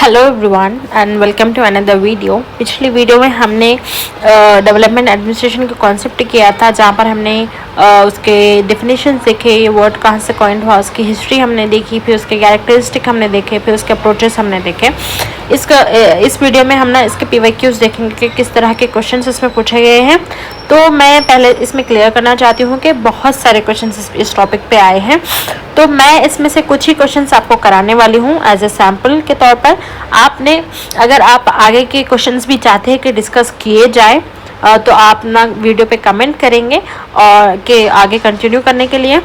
Hello everyone and welcome to another video. पिछली video में हमने डेवलपमेंट एडमिनिस्ट्रेशन का कॉन्सेप्ट किया था, जहाँ पर हमने उसके डेफिनेशन देखे, ये वर्ड कहाँ से कॉइंड हुआ, उसकी हिस्ट्री हमने देखी, फिर उसके कैरेक्टरिस्टिक हमने देखे, फिर उसके अप्रोचेस हमने देखे। इस वीडियो में हम ना इसके PYQs देखेंगे कि किस तरह के क्वेश्चंस इसमें पूछे गए हैं। तो मैं पहले इसमें क्लियर करना चाहती हूँ कि बहुत सारे क्वेश्चंस इस टॉपिक पे आए हैं, तो मैं इसमें से कुछ ही क्वेश्चंस आपको कराने वाली हूँ एज ए सैम्पल के तौर पर। आपने अगर आप आगे के क्वेश्चंस भी चाहते हैं कि डिस्कस किए जाए तो आप ना वीडियो पे कमेंट करेंगे और कि आगे कंटिन्यू करने के लिए,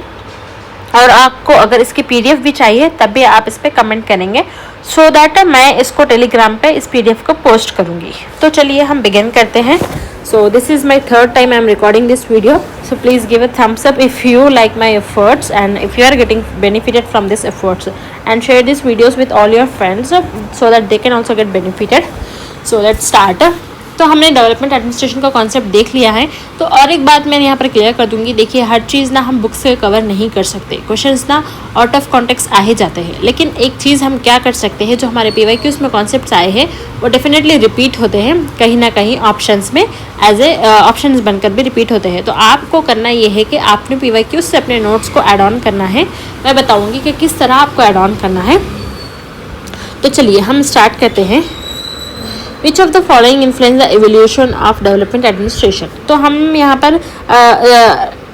और आपको अगर इसकी PDF भी चाहिए तब भी आप इस पर कमेंट करेंगे सो दैट मैं इसको टेलीग्राम पे इस PDF को पोस्ट करूँगी। तो चलिए हम बिगिन करते हैं। So this is my third time I am recording this video, so please give a thumbs up if you like my efforts and if you are getting benefited from this efforts, and share these videos with all your friends so that they can also get benefited. So let's start. तो हमने development administration का concept देख लिया है। तो और एक बात मैं यहाँ पर क्लियर कर दूंगी, देखिए हर चीज़ ना हम बुक से कवर नहीं कर सकते, क्वेश्चंस ना आउट ऑफ कॉन्टेक्स्ट आ ही जाते हैं। लेकिन एक चीज़ हम क्या कर सकते हैं, जो हमारे PYQs में कॉन्सेप्ट्स आए हैं वो डेफिनेटली रिपीट होते हैं कहीं ना कहीं ऑप्शंस में, एज ए ऑप्शंस बनकर भी रिपीट होते हैं। तो आपको करना ये है कि आपने PYQs से अपने नोट्स को ऐड ऑन करना है। मैं बताऊँगी कि किस तरह आपको ऐड ऑन करना है। तो चलिए हम स्टार्ट करते हैं। Which of the following influence the evolution of development administration? तो हम यहाँ पर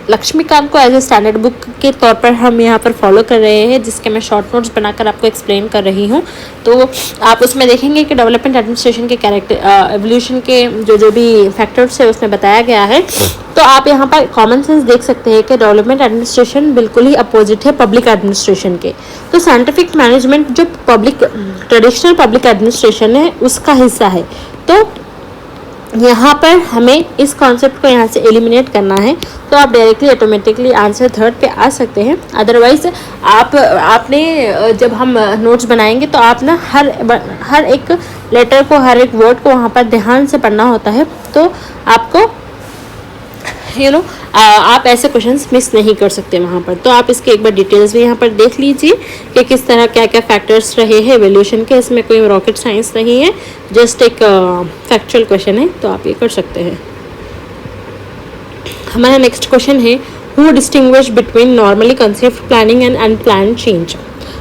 लक्ष्मीकांत को एज ए स्टैंडर्ड बुक के तौर पर हम यहाँ पर फॉलो कर रहे हैं, जिसके मैं शॉर्ट नोट्स बनाकर आपको एक्सप्लेन कर रही हूँ। तो आप उसमें देखेंगे कि डेवलपमेंट एडमिनिस्ट्रेशन के एवोल्यूशन के जो भी फैक्टर्स है उसमें बताया गया है। तो आप यहाँ पर कॉमन सेंस देख सकते हैं कि डेवलपमेंट एडमिनिस्ट्रेशन बिल्कुल ही अपोजिट है पब्लिक एडमिनिस्ट्रेशन के। तो साइंटिफिक मैनेजमेंट जो ट्रेडिशनल पब्लिक एडमिनिस्ट्रेशन है उसका हिस्सा है। तो यहाँ पर हमें इस कॉन्सेप्ट को यहाँ से एलिमिनेट करना है। तो आप डायरेक्टली ऑटोमेटिकली आंसर थर्ड पे आ सकते हैं। अदरवाइज आपने जब हम नोट्स बनाएंगे तो आप ना हर एक लेटर को, हर एक वर्ड को वहाँ पर ध्यान से पढ़ना होता है। तो आपको आप ऐसे क्वेश्चंस मिस नहीं कर सकते वहाँ पर। तो आप इसके एक बार डिटेल्स भी यहाँ पर देख लीजिए कि किस तरह क्या क्या फैक्टर्स रहे हैं एवोल्यूशन के। इसमें कोई रॉकेट साइंस नहीं है, जस्ट एक फैक्चुअल क्वेश्चन है, तो आप ये कर सकते हैं। हमारा नेक्स्ट क्वेश्चन है, who distinguish between normally concept planning and unplanned change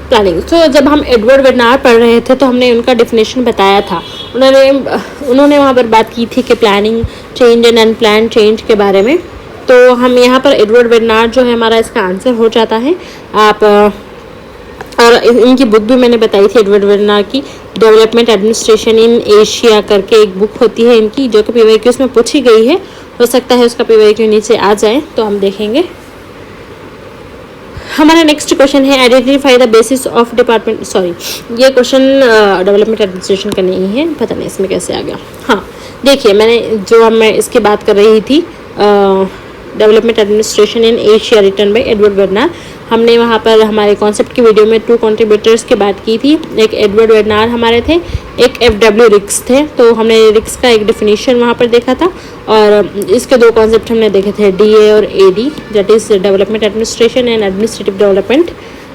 planning. तो जब हम एडवर्ड वेरनार पढ़ रहे थे तो हमने उनका डेफिनेशन बताया था। उन्होंने वहाँ पर बात की थी कि planning change and unplanned change के बारे में। तो हम यहाँ पर एडवर्ड वेरनार जो है हमारा इसका आंसर हो जाता है। आप और इनकी बुक भी मैंने बताई थी, एडवर्ड वेरनार की डेवलपमेंट एडमिनिस्ट्रेशन इन एशिया करके एक बुक होती है इनकी, जो कि PYQs में पूछी गई है। हो सकता है उसका PYQ नीचे आ जाए तो हम देखेंगे। हमारा नेक्स्ट क्वेश्चन है, identify the basis of department. Sorry, ये क्वेश्चन डेवलपमेंट एडमिनिस्ट्रेशन का नहीं है, पता नहीं इसमें कैसे आ गया। हाँ देखिए, मैं इसकी बात कर रही थी development administration in Asia written by Edward Weidner. हमने वहाँ पर हमारे कॉन्सेप्ट की वीडियो में 2 कंट्रीब्यूटर्स की बात की थी। एक एडवर्ड वेरनार हमारे थे, एक FW रिक्स थे। तो हमने रिक्स का एक डेफिनेशन वहाँ पर देखा था, और इसके 2 कॉन्सेप्ट हमने देखे थे, DA और AD, that is development administration and administrative development.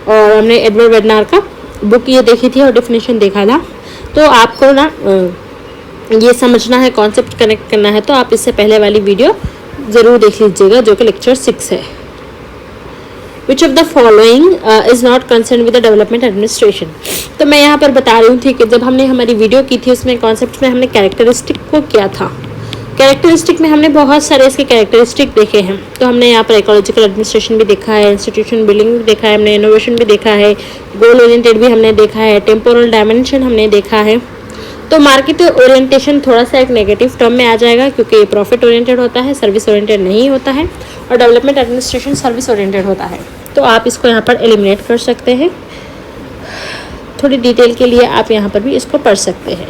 और हमने एडवर्ड वेरनार का बुक ये देखी थी और डेफिनेशन देखा था। तो आपको ना ये समझना है, कॉन्सेप्ट कनेक्ट करना है, तो आप इससे पहले वाली वीडियो ज़रूर देख लीजिएगा, जो कि लेक्चर 6 है। Which of the following is not concerned with the development administration? तो मैं यहाँ पर बता रही थी कि जब हमने हमारी वीडियो की थी उसमें कॉन्सेप्ट में हमने कैरेक्टरिस्टिक को किया था। कैरेक्टरिस्टिक में हमने बहुत सारे इसके कैरेक्टरिस्टिक देखे हैं। तो हमने यहाँ पर इकोलॉजिकल एडमिनिस्ट्रेशन भी देखा है, इंस्टीट्यूशन बिल्डिंग भी देखा है, हमने इनोवेशन भी देखा है, गोल ओरिएंटेड भी हमने देखा है, टेम्पोरल डायमेंशन हमने देखा है। तो मार्केट ओरिएंटेशन थोड़ा सा एक नेगेटिव टर्म में आ जाएगा, क्योंकि ये प्रॉफिट ओरिएंटेड होता है, सर्विस ओरिएंटेड नहीं होता है, और डेवलपमेंट एडमिनिस्ट्रेशन सर्विस ओरिएंटेड होता है। तो आप इसको यहाँ पर एलिमिनेट कर सकते हैं। थोड़ी डिटेल के लिए आप यहाँ पर भी इसको पढ़ सकते हैं।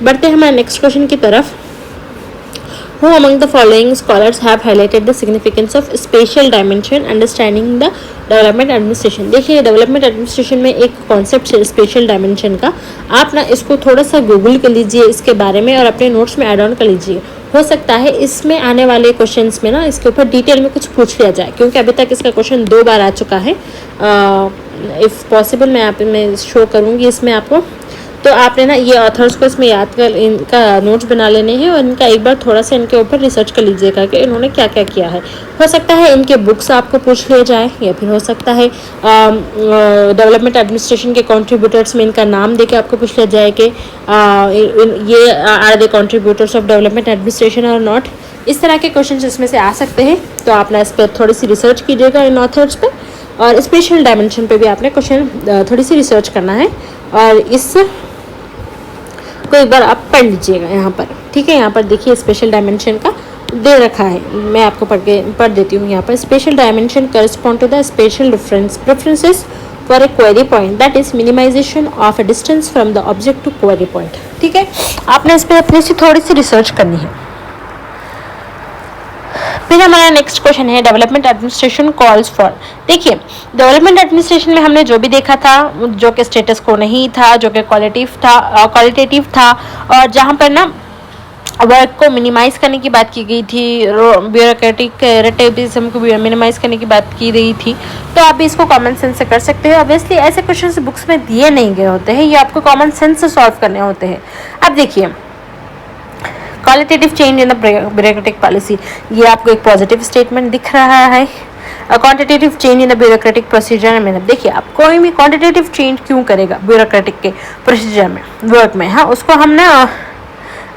बढ़ते हैं हमारे नेक्स्ट क्वेश्चन की तरफ। Who among the following scholars have highlighted the significance of spatial dimension understanding the development administration? देखिए, डेवलपमेंट एडमिनिस्ट्रेशन में एक कॉन्सेप्ट है स्पेशल डायमेंशन का। आप ना इसको थोड़ा सा गूगल कर लीजिए इसके बारे में और अपने नोट्स में ऐड ऑन कर लीजिए। हो सकता है इसमें आने वाले क्वेश्चंस में ना इसके ऊपर डिटेल में कुछ पूछ लिया जाए, क्योंकि अभी तक इसका क्वेश्चन 2 बार आ चुका है। इफ़ पॉसिबल मैं शो करूँगी इसमें आपको। तो आपने ना ये ऑथर्स को इसमें याद कर इनका नोट्स बना लेने हैं और इनका एक बार थोड़ा सा इनके ऊपर रिसर्च कर लीजिएगा कि इन्होंने क्या क्या किया है। हो सकता है इनके बुक्स आपको पूछ लिए जाए, या फिर हो सकता है डेवलपमेंट एडमिनिस्ट्रेशन के कंट्रीब्यूटर्स में इनका नाम देके आपको पूछ लिया जाए कि ये are they contributors of development administration और नॉट। इस तरह के क्वेश्चन इसमें से आ सकते हैं, तो आपने इस पर थोड़ी सी रिसर्च कीजिएगा इन ऑथर्स पे, और स्पेशल डायमेंशन पे भी आपने क्वेश्चन थोड़ी सी रिसर्च करना है और इस को एक बार आप पढ़ लीजिएगा यहाँ पर। ठीक है, यहाँ पर देखिए स्पेशल डायमेंशन का दे रखा है, मैं आपको पढ़ देती हूँ। यहाँ पर special dimension correspond to the special preferences for a query point that is minimization of a distance from the object to query point. ठीक है, आपने इस पर अपनी सी थोड़ी सी रिसर्च करनी है। फिर हमारा नेक्स्ट क्वेश्चन है डेवलपमेंट एडमिनिस्ट्रेशन कॉल्स फॉर। देखिए डेवलपमेंट एडमिनिस्ट्रेशन में हमने जो भी देखा था, जो कि स्टेटस को नहीं था, जो कि क्वालिटेटिव था, और जहाँ पर ना वर्क को मिनिमाइज करने की बात की गई थी, ब्यूरोक्रेटिक रेटिज्म को मिनिमाइज करने की बात की गई थी। तो आप भी इसको कॉमन सेंस से कर सकते हो। ऑब्वियसली ऐसे क्वेश्चन बुक्स में दिए नहीं गए होते हैं, ये आपको कॉमन सेंस से सॉल्व करने होते हैं। अब देखिए qualitative change in the bureaucratic policy, ये आपको एक पॉजिटिव स्टेटमेंट दिख रहा है। Quantitative change in the bureaucratic procedure में, देखिए आप कोई भी क्वांटिटेटिव चेंज क्यों करेगा ब्यूरोक्रेटिक के प्रोसीजर में, वर्क में, हाँ उसको हम ना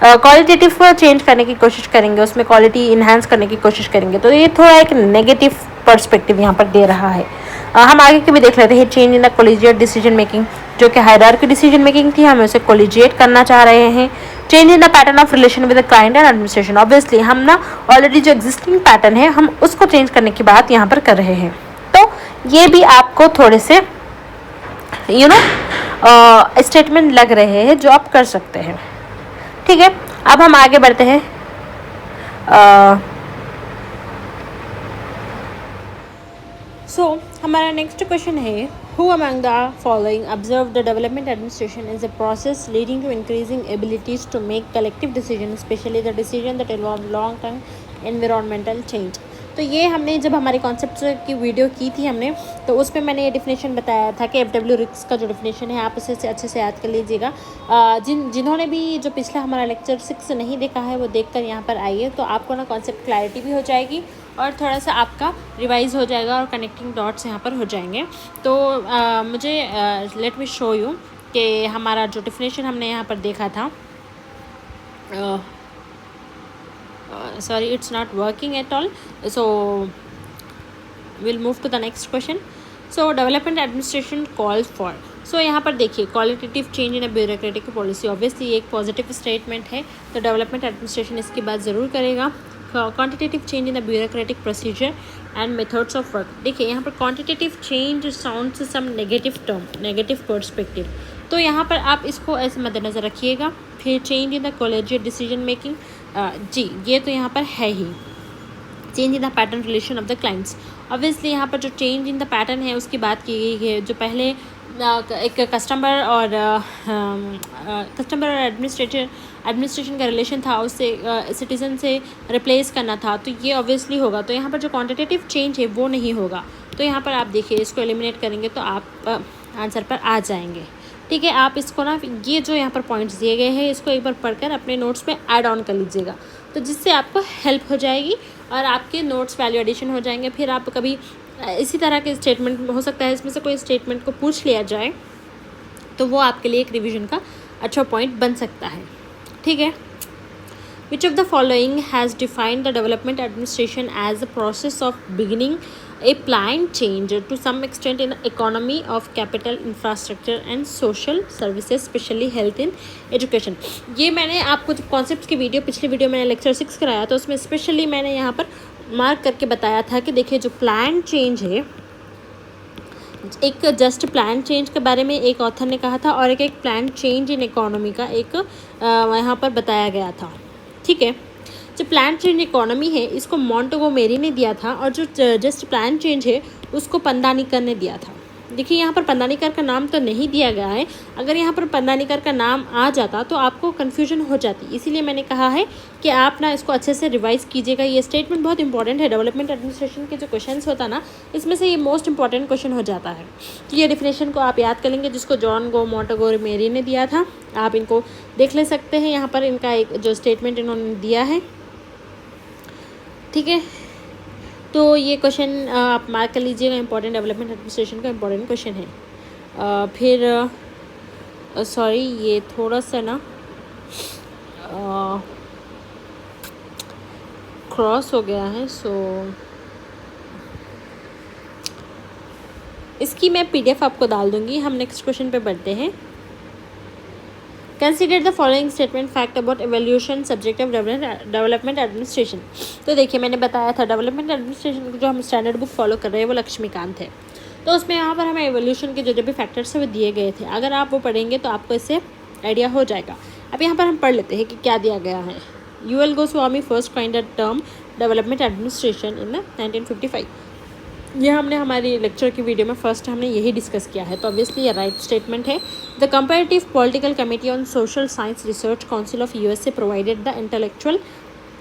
क्वालिटेटिव चेंज करने की कोशिश करेंगे, उसमें क्वालिटी इन्हांस करने की कोशिश करेंगे। तो ये थोड़ा एक नेगेटिव पर्सपेक्टिव यहाँ पर दे रहा है। हम आगे के भी देख लेते हैं। Change in the collegiate decision making, जो कि हायरार्की डिसीजन मेकिंग थी, हम उसे कोलिजिएट करना चाह रहे हैं। Change in the pattern of relation with the client and administration, obviously हम ना ऑलरेडी जो एग्जिस्टिंग पैटर्न है हम उसको चेंज करने की बात यहाँ पर कर रहे हैं। तो ये भी आपको थोड़े से स्टेटमेंट लग रहे हैं जो आप कर सकते हैं। ठीक है, अब हम आगे बढ़ते हैं। हमारा नेक्स्ट क्वेश्चन है, who among the following observe the development administration is a process leading to increasing abilities to make collective decision, specially the decision that involve long term environmental change. तो ये हमने जब हमारी कॉन्सेप्ट की video की थी हमने, तो उसमें मैंने ये डिफिनेशन बताया था कि FW रिक्स का जो डिफिनेशन है आप उसे अच्छे से याद कर लीजिएगा। जिन्होंने भी जो पिछला हमारा लेक्चर 6 नहीं देखा है वो देखकर यहाँ पर आइए, तो आपको ना कॉन्सेप्ट क्लैरिटी भी हो जाएगी और थोड़ा सा आपका रिवाइज हो जाएगा और कनेक्टिंग डॉट्स यहाँ पर हो जाएंगे। तो मुझे लेट मी शो यू कि हमारा जो डिफिनेशन हमने यहाँ पर देखा था, sorry it's not working at all, so we'll move to the next question. So development administration calls for, so यहाँ पर देखिए qualitative change in a bureaucratic policy, obviously एक पॉजिटिव स्टेटमेंट है, तो डेवलपमेंट एडमिनिस्ट्रेशन इसकी बात ज़रूर करेगा। Quantitative change in the bureaucratic procedure and methods of work, देखिए यहाँ पर quantitative change sounds some negative term, negative perspective, तो यहाँ पर आप इसको ऐसे मद्देनज़र रखिएगा। फिर change in the collegiate decision making, जी ये तो यहाँ पर है ही। Change in the pattern relation of the clients, obviously यहाँ पर जो चेंज इन द पैटर्न है उसकी बात की गई है। जो पहले एक कस्टमर और एडमिनिस्ट्रेशन का रिलेशन था, उससे सिटीज़न से रिप्लेस करना था, तो ये ऑब्वियसली होगा। तो यहाँ पर जो क्वांटिटेटिव चेंज है वो नहीं होगा। तो यहाँ पर आप देखिए इसको एलिमिनेट करेंगे तो आप आंसर पर आ जाएंगे। ठीक है, आप इसको ना ये जो यहाँ पर पॉइंट्स दिए गए हैं इसको एक बार पढ़कर अपने नोट्स में ऐड ऑन कर लीजिएगा, तो जिससे आपको हेल्प हो जाएगी और आपके नोट्स वैल्यू एडिशन हो जाएंगे। फिर आप कभी इसी तरह के स्टेटमेंट हो सकता है इसमें से कोई स्टेटमेंट को पूछ लिया जाए, तो वो आपके लिए एक रिवीजन का अच्छा पॉइंट बन सकता है। ठीक है, which of the following has defined the development administration as a process of beginning a planned change to some extent in economy of capital, infrastructure and social services, especially health and education। ये मैंने आपको जब concepts की video पिछली video मैंने lecture 6 कराया तो उसमें स्पेशली मैंने यहाँ पर मार्क करके बताया था कि देखिए जो प्लान चेंज है, एक जस्ट प्लान चेंज के बारे में एक ऑथर ने कहा था और एक प्लान चेंज इन इकोनॉमी का एक यहाँ पर बताया गया था। ठीक है, जो प्लान चेंज इकोनॉमी है इसको मॉन्टेगोमेरी ने दिया था और जो जस्ट प्लान चेंज है उसको पंदानिकर ने दिया था। देखिए यहाँ पर पंदानीकर का नाम तो नहीं दिया गया है। अगर यहाँ पर पंदानीकर का नाम आ जाता तो आपको कन्फ्यूजन हो जाती, इसीलिए मैंने कहा है कि आप ना इसको अच्छे से रिवाइज कीजिएगा। ये स्टेटमेंट बहुत इंपॉर्टेंट है। डेवलपमेंट एडमिनिस्ट्रेशन के जो क्वेश्चंस होता है ना, इसमें से ये मोस्ट इंपॉर्टेंट क्वेश्चन हो जाता है। तो ये डेफिनेशन को आप याद कर लेंगे, जिसको जॉन गो मोंटेगोमेरी ने दिया था। आप इनको देख ले सकते हैं, यहाँ पर इनका एक जो स्टेटमेंट इन्होंने दिया है, ठीक है। तो ये क्वेश्चन आप मार्क कर लीजिएगा, इंपॉर्टेंट डेवलपमेंट एडमिनिस्ट्रेशन का इंपॉर्टेंट क्वेश्चन है। फिर सॉरी ये थोड़ा सा ना क्रॉस हो गया है, सो इसकी मैं PDF आपको डाल दूंगी। हम नेक्स्ट क्वेश्चन पे बढ़ते हैं। Consider the following statement fact about evolution subject of development administration. तो देखिए मैंने बताया था डेवलपमेंट एडमिनिस्ट्रेशन जो हम स्टैंडर्ड बुक फॉलो कर रहे हैं वो लक्ष्मीकांत है। तो उसमें यहाँ पर हमें एवोल्यूशन के जो भी फैक्टर्स है वो दिए गए थे। अगर आप वो पढ़ेंगे तो आपको इससे आइडिया हो जाएगा। अब यहाँ पर हम पढ़ लेते हैं कि क्या दिया गया है। UL Goswami first coined the term development administration in 1955। ये हमने हमारी लेक्चर की वीडियो में फर्स्ट हमने यही डिस्कस किया है, तो ऑब्वियसली ये राइट स्टेटमेंट है। The comparative political committee on social science research council of USA provided the intellectual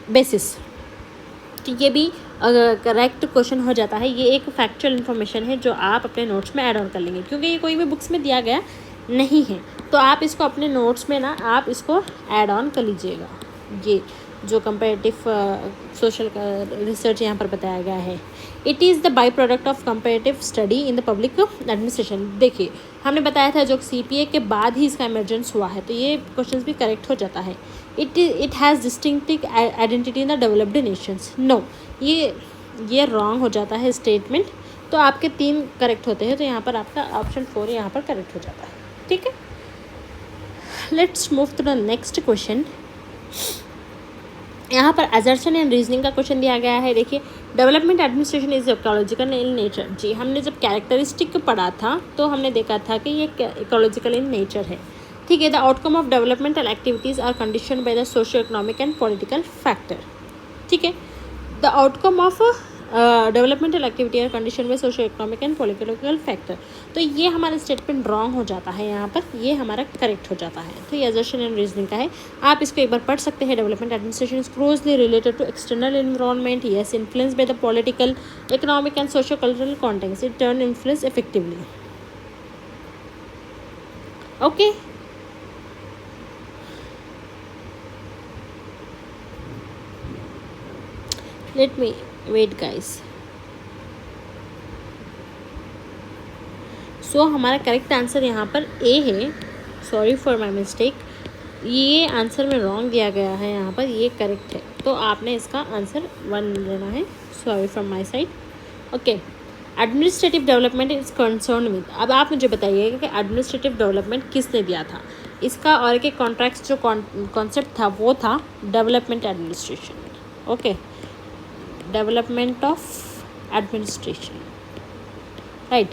basis. तो ये भी करेक्ट क्वेश्चन हो जाता है। ये एक फैक्चुअल इन्फॉर्मेशन है जो आप अपने नोट्स में ऐड ऑन कर लेंगे, क्योंकि ये कोई भी बुक्स में दिया गया नहीं है। तो आप इसको अपने नोट्स में ना आप इसको ऐड ऑन कर लीजिएगा। ये जो कंपैरेटिव सोशल रिसर्च यहाँ पर बताया गया है, it is the by product of comparative study in the public administration. देखिए हमने बताया था जो CPA के बाद ही इसका इमर्जेंस हुआ है, तो ये क्वेश्चन भी करेक्ट हो जाता है। It has distinctive identity in the developed nations. No, ये रॉन्ग हो जाता है स्टेटमेंट। तो आपके 3 करेक्ट होते हैं, तो यहाँ पर आपका ऑप्शन 4 यहाँ पर करेक्ट हो जाता है, ठीक है। Let's move to the next question. यहाँ पर असर्शन एंड रीजनिंग का क्वेश्चन दिया गया है। देखिए development administration is ecological in nature. जी हमने जब कैरेक्टरिस्टिक पढ़ा था तो हमने देखा था कि ये इकोलॉजिकल इन नेचर है, ठीक है। The outcome of developmental activities are condition by the socio economic and political factor, ठीक है। The outcome of developmental activity are condition by socio economic and political factor. तो ये हमारा स्टेटमेंट रॉन्ग हो जाता है, यहाँ पर ये हमारा करेक्ट हो जाता है। तो ये असर्शन एंड रीजनिंग का है, आप इसको एक बार पढ़ सकते हैं। Development administration is closely related to external environment, yes influence by the political economic and socio cultural context, it turn influence effectively, okay. Let me wait guys. So हमारा correct answer यहाँ पर A है। Sorry for my mistake, ये answer में wrong दिया गया है, यहाँ पर ये करेक्ट है। तो आपने इसका आंसर 1 लेना है। Sorry from my side, okay. Administrative development is concern with. अब आप मुझे बताइएगा कि एडमिनिस्ट्रेटिव डेवलपमेंट किसने दिया था। इसका और के कॉन्ट्रैक्ट्स जो कॉन्सेप्ट था वो था development administration, okay. Development of administration, right.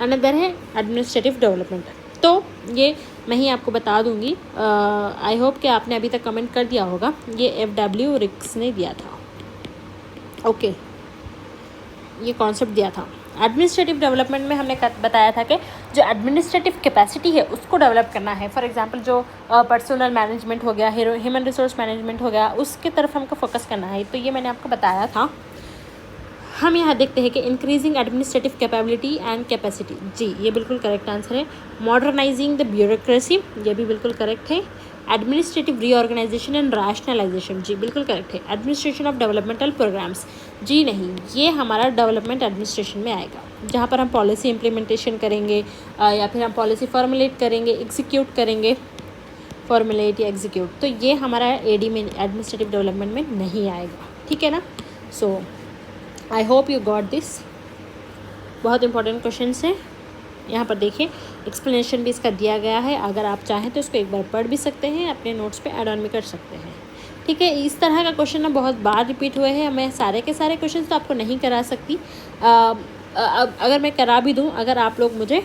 Another है एडमिनिस्ट्रेटिव डेवलपमेंट। तो ये मैं ही आपको बता दूंगी। आई होप कि आपने अभी तक कमेंट कर दिया होगा। ये FW रिक्स ने दिया था, ओके। ये कॉन्सेप्ट दिया था। एडमिनिस्ट्रेटिव डेवलपमेंट में हमने बताया था कि जो एडमिनिस्ट्रेटिव कैपेसिटी है उसको डेवलप करना है। फॉर एग्जांपल जो पर्सनल मैनेजमेंट हो गया, ह्यूमन रिसोर्स मैनेजमेंट हो गया, उसके तरफ हमको फोकस करना है। तो ये मैंने आपको बताया था। हम यहाँ देखते हैं कि increasing administrative capability and capacity, जी ये बिल्कुल करेक्ट आंसर है। मॉडर्नाइजिंग द ब्यूरोक्रेसी, ये भी बिल्कुल करेक्ट है। एडमिनिस्ट्रेटिव रीऑर्गेनाइजेशन एंड रैशनलाइजेशन, जी बिल्कुल करेक्ट है। एडमिनिस्ट्रेशन ऑफ डेवलपमेंटल प्रोग्राम्स, जी नहीं, ये हमारा डेवलपमेंट एडमिनिस्ट्रेशन में आएगा, जहाँ पर हम पॉलिसी इम्प्लीमेंटेशन करेंगे या फिर हम पॉलिसी फॉर्मुलेट करेंगे, एग्जीक्यूट करेंगे, फॉर्मुलेट या एग्जीक्यूट। तो ये हमारा AD में एडमिनिस्ट्रेटिव डेवलपमेंट में नहीं आएगा, ठीक है ना। So I hope you got this. बहुत इंपॉर्टेंट क्वेश्चन है। यहाँ पर देखिए एक्सप्लेनेशन भी इसका दिया गया है। अगर आप चाहें तो इसको एक बार पढ़ भी सकते हैं, अपने नोट्स पे ऐड ऑन भी कर सकते हैं, ठीक है। इस तरह का क्वेश्चन ना बहुत बार रिपीट हुए हैं। मैं सारे के सारे क्वेश्चन तो आपको नहीं करा सकती। अगर मैं करा भी दूँ, अगर आप लोग मुझे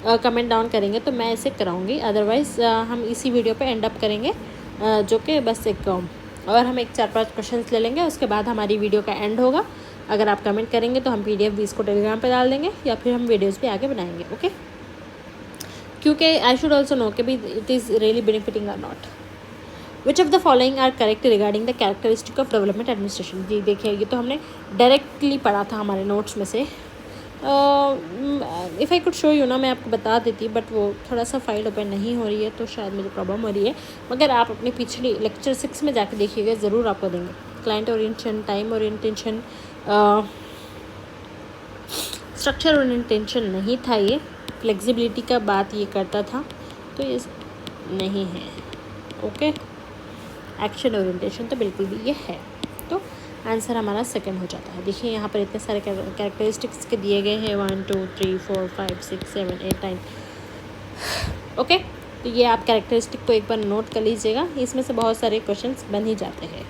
कमेंट डाउन करेंगे तो मैं इसे कराऊंगी। अदरवाइज़ हम इसी वीडियो पे एंड अप करेंगे, जो कि बस एक और हम 4-5 क्वेश्चंस ले लेंगे, उसके बाद हमारी वीडियो का एंड होगा। अगर आप कमेंट करेंगे तो हम PDF भी इसको टेलीग्राम पे डाल देंगे या फिर हम वीडियोज़ भी आगे बनाएंगे, ओके। क्योंकि आई शुड ऑल्सो नो कि भी इट इज़ रियली बेनिफिटिंग और not. Which of the following are correct regarding the characteristic of development administration. जी देखिए, ये तो हमने डायरेक्टली पढ़ा था हमारे नोट्स में से। If I could show you ना, मैं आपको बता देती, बट वो थोड़ा सा फाइल ओपन नहीं हो रही है तो शायद मुझे प्रॉब्लम हो रही है। मगर आप अपनी पिछली लेक्चर 6 में जाकर देखिएगा, ज़रूर आपको देंगे। Client orientation, time orientation, structure orientation नहीं था, ये फ्लेक्सिबिलिटी का बात ये करता था, तो ये नहीं है, ओके। एक्शन ओरिएंटेशन तो बिल्कुल भी ये है, तो आंसर हमारा सेकंड हो जाता है। देखिए यहाँ पर इतने सारे कैरेक्टरिस्टिक्स के दिए गए हैं, 1 2 3 4 5 6 7 8 9, ओके। तो ये आप कैरेक्टरिस्टिक को एक बार नोट कर लीजिएगा, इसमें से बहुत सारे क्वेश्चंस बन ही जाते हैं।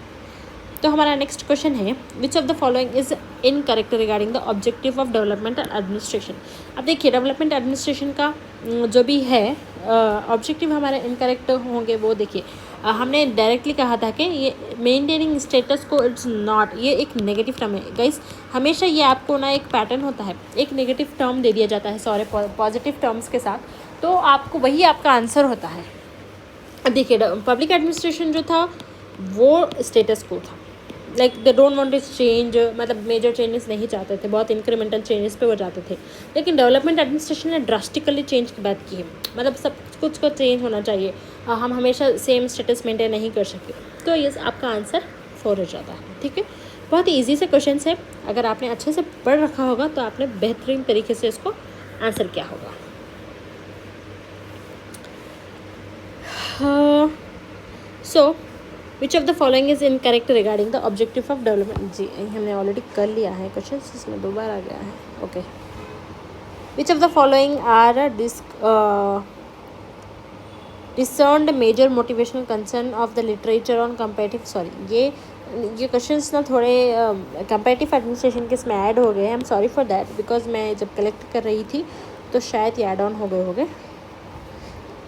तो हमारा नेक्स्ट क्वेश्चन है, which of the following is incorrect regarding the objective of development administration. अब देखिए, डेवलपमेंट एडमिनिस्ट्रेशन का जो भी है ऑब्जेक्टिव हमारे इनकरेक्ट होंगे। वो देखिए, हमने डायरेक्टली कहा था कि ये मेंटेनिंग स्टेटस को, इट्स नॉट, ये एक नेगेटिव टर्म है गाइस। हमेशा ये आपको ना एक पैटर्न होता है, एक नेगेटिव टर्म दे दिया जाता है सारे पॉजिटिव टर्म्स के साथ, तो आपको वही आपका आंसर होता है। अब देखिए, पब्लिक एडमिनिस्ट्रेशन जो था वो स्टेटस को था, like they don't want to change, मतलब मेजर चेंजेस नहीं चाहते थे, बहुत इंक्रीमेंटल चेंजेस पे वो जाते थे। लेकिन डेवलपमेंट एडमिनिस्ट्रेशन ने ड्रास्टिकली चेंज की बात की है, मतलब सब कुछ को चेंज होना चाहिए, हम हमेशा सेम स्टेटस मेंटेन नहीं कर सकते। तो ये आपका आंसर 4 हो जाता है, ठीक है। बहुत ही ईजी से क्वेश्चन है, अगर आपने अच्छे से पढ़ रखा होगा तो आपने बेहतरीन तरीके से इसको आंसर किया होगा। So which of the following is incorrect regarding the objective of development. जी हमने ऑलरेडी कर लिया है क्वेश्चन, इसमें 2 बार आ गया है, okay. Which of the following are discerned major motivational concern of the literature on comparative, sorry ये क्वेश्चंस ना थोड़े कंपेरेटिव एडमिनिस्ट्रेशन के इसमें ऐड हो गए हैं। I am sorry for that, because मैं जब कलेक्ट कर रही थी तो शायद ये ऐड ऑन हो गए।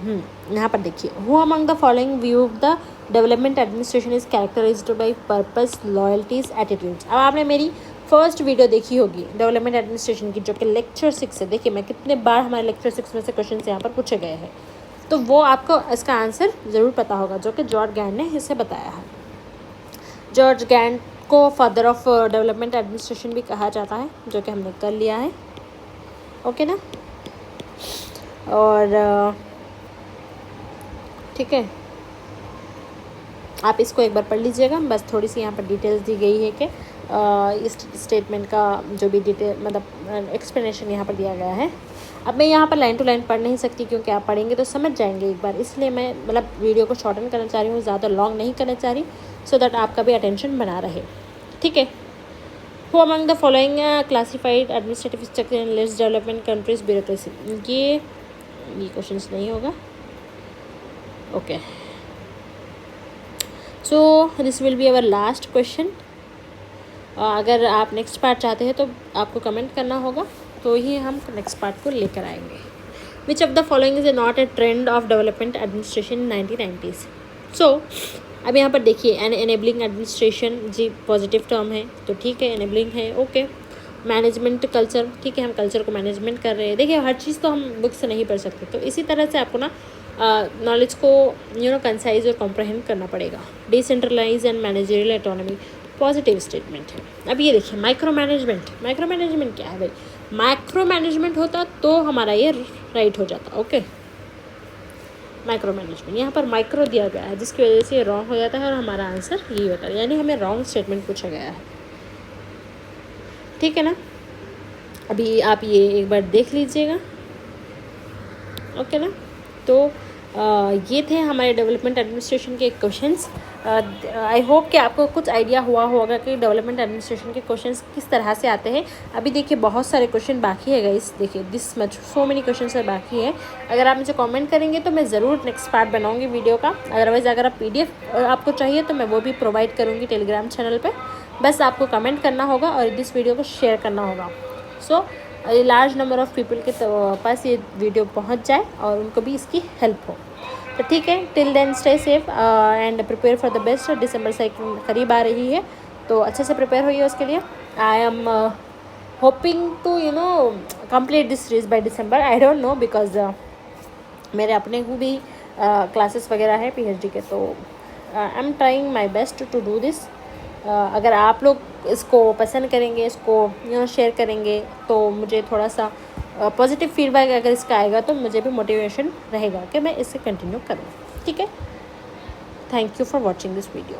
यहाँ पर देखिए, who among the following view of the development administration is characterized by purpose, loyalties, attitudes. अब आपने मेरी फर्स्ट वीडियो देखी होगी डेवलपमेंट एडमिनिस्ट्रेशन की, जो कि लेक्चर 6 है। देखिए मैं कितने बार हमारे लेक्चर 6 में से क्वेश्चन यहाँ पर पूछे गए हैं, तो वो आपको इसका आंसर ज़रूर पता होगा, जो कि जॉर्ज गैंड ने इसे बताया है। जॉर्ज गैंड को फादर ऑफ डेवलपमेंट एडमिनिस्ट्रेशन भी कहा जाता है, जो कि हमने कर लिया है, ओके ना। और ठीक है, आप इसको एक बार पढ़ लीजिएगा। बस थोड़ी सी यहाँ पर डिटेल्स दी गई है कि इस स्टेटमेंट का जो भी डिटेल, मतलब एक्सप्लेनेशन यहाँ पर दिया गया है। अब मैं यहाँ पर लाइन टू लाइन पढ़ नहीं सकती, क्योंकि आप पढ़ेंगे तो समझ जाएंगे एक बार, इसलिए मैं मतलब वीडियो को शॉर्टन करना चाह रही हूँ, ज़्यादा लॉन्ग नहीं करना चाह रही, सो दैट आपका भी अटेंशन बना रहे, ठीक है। Who among the following classified administrative structure in less development countries bureaucracy. ये क्वेश्चन नहीं होगा, okay. So this will be our last question. अगर आप नेक्स्ट पार्ट चाहते हैं तो आपको कमेंट करना होगा, तो ही हम नेक्स्ट पार्ट को लेकर आएंगे। विच of the following is not a trend of development administration 1990s। सो अब यहाँ पर देखिए, एनेबलिंग एडमिनिस्ट्रेशन, जी पॉजिटिव टर्म है तो ठीक है, एनेबलिंग है, ओके। मैनेजमेंट कल्चर, ठीक है, हम कल्चर को मैनेजमेंट कर रहे हैं। देखिए हर चीज़ तो हम बुक से नहीं पढ़ सकते, तो इसी तरह से आपको ना नॉलेज को कंसाइज और कॉम्प्रहेंड करना पड़ेगा। Decentralize and managerial autonomy, positive statement है। अब ये देखिए, माइक्रो मैनेजमेंट क्या है भाई? माइक्रो मैनेजमेंट होता तो हमारा ये राइट हो जाता, ओके। माइक्रो मैनेजमेंट, यहाँ पर माइक्रो दिया गया है, जिसकी वजह से ये रॉन्ग हो जाता है और हमारा आंसर यही होता है, यानी हमें रॉन्ग स्टेटमेंट पूछा गया है, ठीक है ना। अभी आप ये एक बार देख लीजिएगा, ओके ना। तो ये थे हमारे डेवलपमेंट एडमिनिस्ट्रेशन के क्वेश्चंस। आई होप कि आपको कुछ आइडिया हुआ होगा कि डेवलपमेंट एडमिनिस्ट्रेशन के क्वेश्चंस किस तरह से आते हैं। अभी देखिए बहुत सारे क्वेश्चन बाकी है गाइस, देखिए this much so many question बाकी है। अगर आप मुझे कमेंट करेंगे तो मैं ज़रूर नेक्स्ट पार्ट बनाऊंगी वीडियो का। अदरवाइज़ अगर आप PDF आपको चाहिए तो मैं वो भी प्रोवाइड करूँगी टेलीग्राम चैनल पर। बस आपको कमेंट करना होगा और इस वीडियो को शेयर करना होगा, so large number of people के पास ये वीडियो पहुंच जाए और उनको भी इसकी हेल्प हो। तो ठीक है, till then stay safe and prepare for the best. दिसंबर से करीब आ रही है, तो अच्छे से प्रिपेयर होइए उसके लिए। I am hoping to complete this series by December. I don't know because मेरे अपने को भी क्लासेस वगैरह है PhD के, तो I am trying my best to do this. अगर आप लोग इसको पसंद करेंगे, इसको शेयर करेंगे, तो मुझे थोड़ा सा पॉजिटिव फीडबैक अगर इसका आएगा तो मुझे भी मोटिवेशन रहेगा कि मैं इसे कंटिन्यू करूँ. ठीक है. Thank you for watching this video.